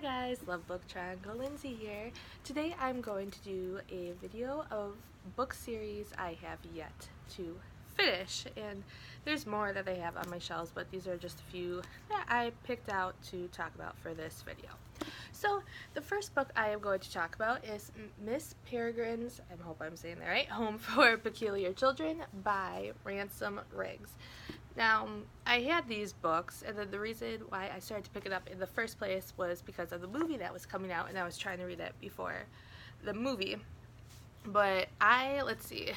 Hi guys, Love Book Triangle, Lindsay here. Today I'm going to do a video of book series I have yet to finish, and there's more that I have on my shelves, but these are just a few that I picked out to talk about for this video. So the first book I am going to talk about is Miss Peregrines, I hope I'm saying that right, Home for Peculiar Children by Ransom Riggs. Now, I had these books, and then the reason why I started to pick it up in the first place was because of the movie that was coming out, and I was trying to read it before the movie. But let's see,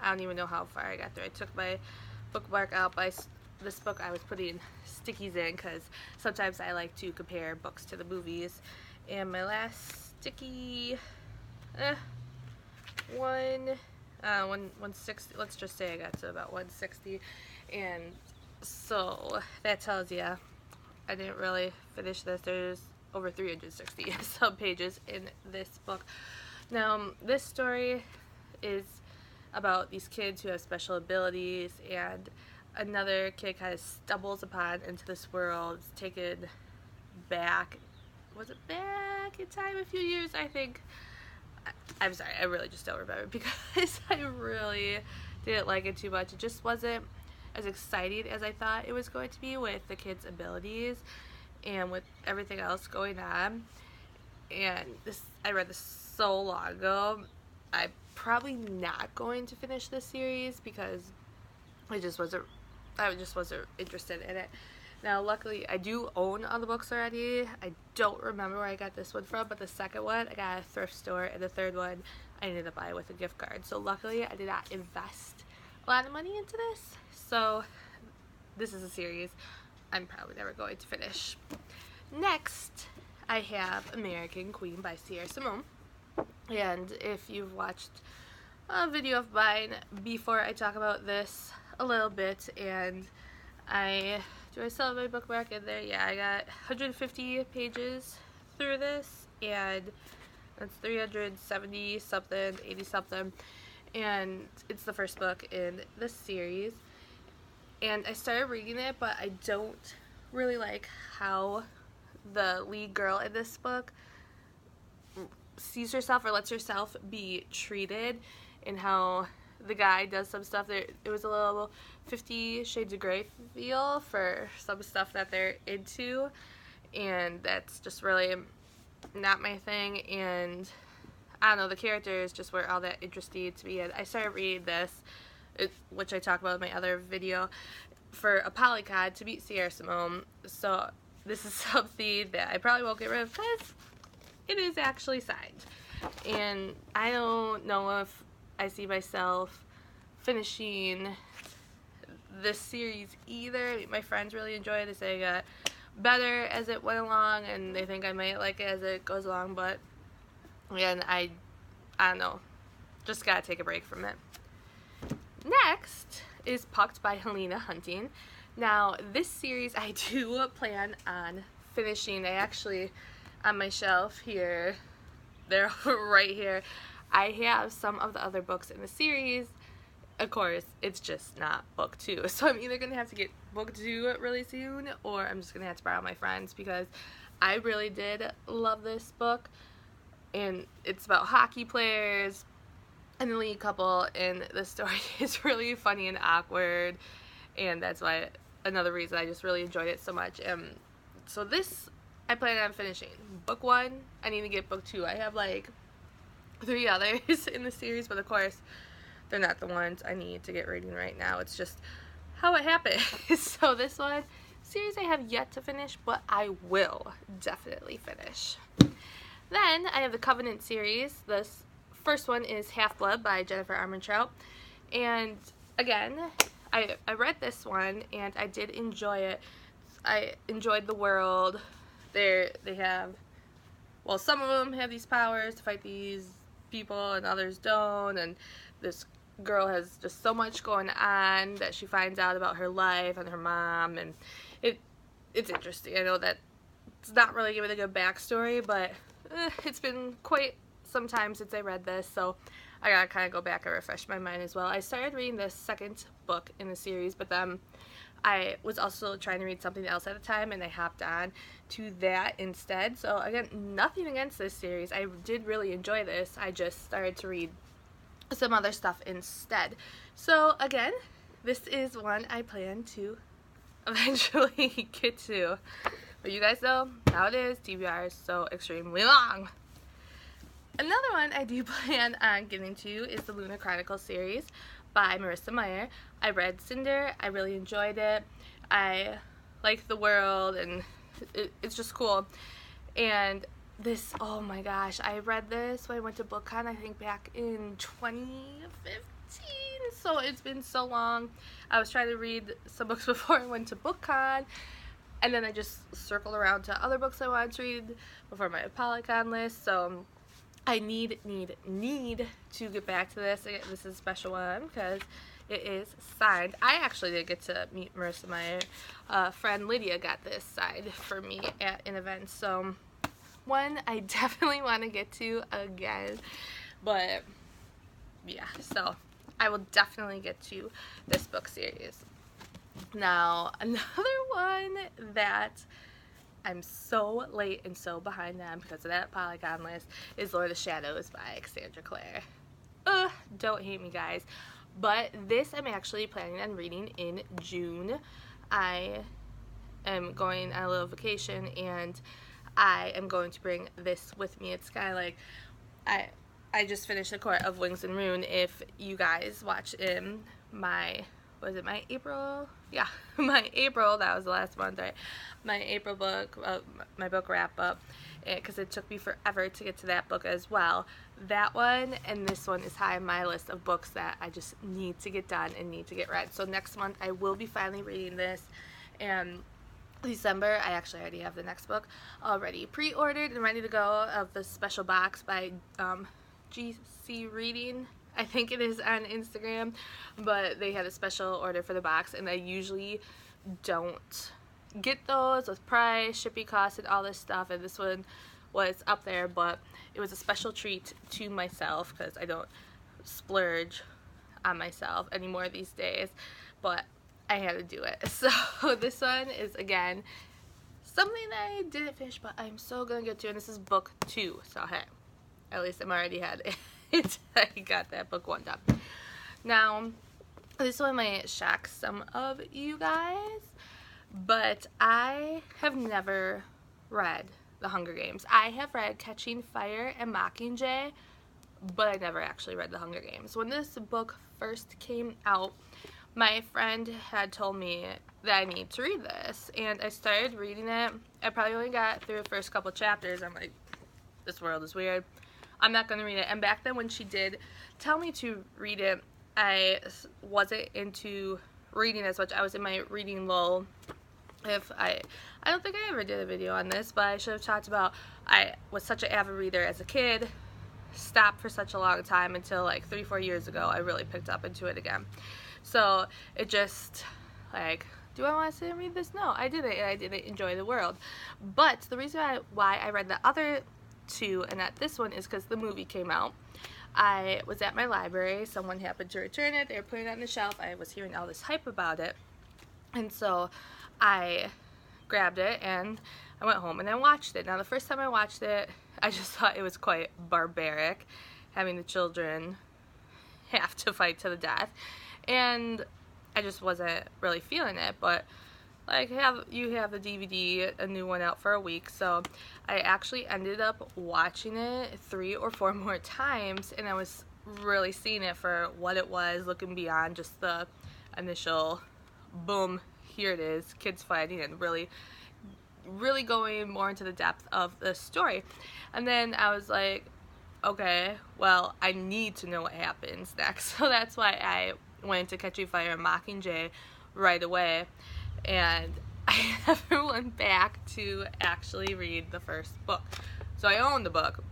I don't even know how far I got through. I took my bookmark out by this book I was putting stickies in, because sometimes I like to compare books to the movies. And my last sticky, 160, let's just say I got to about 160. And so that tells you I didn't really finish this. There's over 360 some pages in this book. Now, this story is about these kids who have special abilities, and another kid kind of stumbles upon into this world, taken back. Was it back in time a few years? I think. I'm sorry, I really just don't remember because I really didn't like it too much. It just wasn't as exciting as I thought it was going to be with the kids' abilities and with everything else going on. And I read this so long ago. I'm probably not going to finish this series because I just wasn't interested in it. Now, luckily, I do own all the books already. I don't remember where I got this one from, but the second one I got at a thrift store, and the third one I ended up buying with a gift card. So luckily, I did not invest a lot of money into this. So this is a series I'm probably never going to finish. Next, I have American Queen by Sierra Simone. And if you've watched a video of mine before, I talk about this a little bit, and do I still have my bookmark in there? Yeah, I got 150 pages through this, and that's 370 something, 80 something, and it's the first book in this series. And I started reading it, but I don't really like how the lead girl in this book sees herself or lets herself be treated, and how the guy does some stuff. It was a little 50 Shades of Grey feel for some stuff that they're into, and that's just really not my thing. And I don't know, the characters just weren't all that interesting to me. And I started reading this, which I talk about in my other video, for a polycod to meet Sierra Simone. So this is something that I probably won't get rid of because it is actually signed. And I don't know if I see myself finishing this series either. My friends really enjoy it. They say it got better as it went along, and they think I might like it as it goes along, but again, I don't know. Just gotta take a break from it. Next is Pucked by Helena Hunting. Now, this series I do plan on finishing. I actually, on my shelf here, they're right here, I have some of the other books in the series. Of course, it's just not book 2. So I'm either going to have to get book 2 really soon, or I'm just going to have to borrow my friends, because I really did love this book. And it's about hockey players and the lead couple, and the story is really funny and awkward, and that's why another reason I just really enjoyed it so much. So this I plan on finishing. Book 1, I need to get book 2. I have like 3 others in the series, but of course they're not the ones I need to get reading right now. It's just how it happened. So this one series I have yet to finish, but I will definitely finish. Then I have the Covenant series. This first one is Half-Blood by Jennifer Armentrout, and again, I read this one and I did enjoy it. I enjoyed the world. They have, well, some of them have these powers to fight these people and others don't, and this girl has just so much going on that she finds out about her life and her mom, and it's interesting. I know that it's not really giving a good backstory, but it's been quite some time since I read this, so I gotta kind of go back and refresh my mind as well. I started reading the second book in the series, but then I was also trying to read something else at the time, and I hopped on to that instead. So again, nothing against this series. I did really enjoy this. I just started to read some other stuff instead. So again, this is one I plan to eventually get to. But you guys know how it is. TBR is so extremely long. Another one I do plan on getting to is the Lunar Chronicles series by Marissa Meyer. I read Cinder. I really enjoyed it. I like the world, and it's just cool. And this, oh my gosh, I read this when I went to BookCon, I think back in 2015. So it's been so long. I was trying to read some books before I went to BookCon, and then I just circled around to other books I wanted to read before my Polycon list. So I need to get back to this. This is a special one because it is signed. I actually did get to meet Marissa Meyer. Friend Lydia got this signed for me at an event. So one I definitely want to get to again. But yeah, so I will definitely get to this book series. Now, another one that I'm so late and so behind them because of that Polygon list is Lord of the Shadows by Cassandra Clare. Don't hate me, guys. But this I'm actually planning on reading in June. I am going on a little vacation, and I am going to bring this with me. It's kind of like, I just finished The Court of Wings and Rune. If you guys watch my April? Yeah, my April, that was the last month, right? My April book, my book wrap up, because it took me forever to get to that book as well. That one and this one is high on my list of books that I just need to get done and need to get read. So next month I will be finally reading this, and December I actually already have the next book already pre-ordered and ready to go, of the special box by GC Reading. I think it is on Instagram, but they had a special order for the box, and I usually don't get those with price, shipping costs, and all this stuff, and this one was up there, but it was a special treat to myself because I don't splurge on myself anymore these days, but I had to do it. So this one is, again, something that I didn't finish, but I'm so gonna get to, and this is book 2, so hey, at least I'm already had it. I got that book 1 done. Now, this one might shock some of you guys, but I have never read The Hunger Games. I have read Catching Fire and Mockingjay, but I never actually read The Hunger Games. When this book first came out, my friend had told me that I need to read this, and I started reading it. I probably only got through the first couple chapters. I'm like, this world is weird. I'm not going to read it. And back then when she did tell me to read it, I wasn't into reading as much. I was in my reading lull. I don't think I ever did a video on this, but I should have talked about, I was such an avid reader as a kid, stopped for such a long time until like 3-4 years ago I really picked up into it again. So it just, like, do I want to sit and read this? No, I didn't, and I didn't enjoy the world. But the reason why I read the other 2 and not this one is because the movie came out. I was at my library, someone happened to return it, they were putting it on the shelf, I was hearing all this hype about it, and so I grabbed it and I went home and I watched it. Now the first time I watched it, I just thought it was quite barbaric, having the children have to fight to the death, and I just wasn't really feeling it. But like, you have the DVD, a new one out for a week, so I actually ended up watching it 3 or 4 more times, and I was really seeing it for what it was, looking beyond just the initial boom, here it is, kids fighting, and really going more into the depth of the story. And then I was like, okay, well, I need to know what happens next. So that's why I went to Catching Fire and Mockingjay right away, and I never went back to actually read the first book. So I own the book,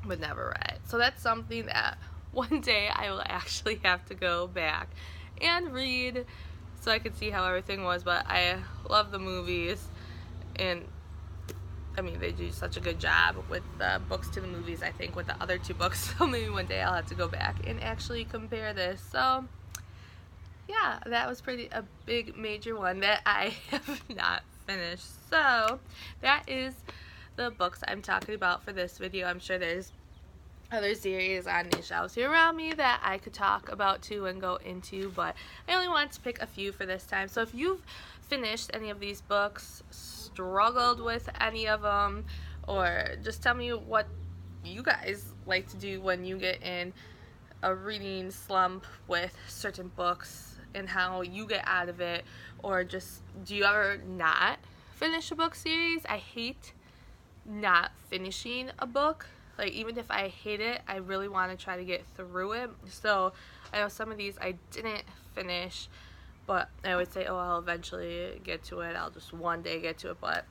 but never read it. So that's something that one day I will actually have to go back and read so I can see how everything was. But I love the movies, and I mean, they do such a good job with the books to the movies, I think, with the other 2 books. So maybe one day I'll have to go back and actually compare this. So yeah, that was a big major one that I have not finished. So that is the books I'm talking about for this video. I'm sure there's other series on these shelves here around me that I could talk about too and go into, but I only wanted to pick a few for this time. So if you've finished any of these books, struggled with any of them, or just tell me what you guys like to do when you get in a reading slump with certain books and how you get out of it, or just do you ever not finish a book series? I hate not finishing a book. Like, even if I hate it, I really want to try to get through it. So I know some of these I didn't finish, but I would say, oh, I'll eventually get to it, I'll just one day get to it. But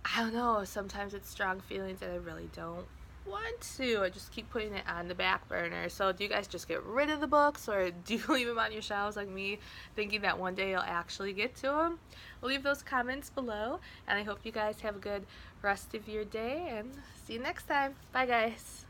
I don't know, sometimes it's strong feelings and I really don't want to. I just keep putting it on the back burner. So do you guys just get rid of the books, or do you leave them on your shelves like me, thinking that one day you'll actually get to them? Leave those comments below, and I hope you guys have a good rest of your day, and see you next time. Bye guys.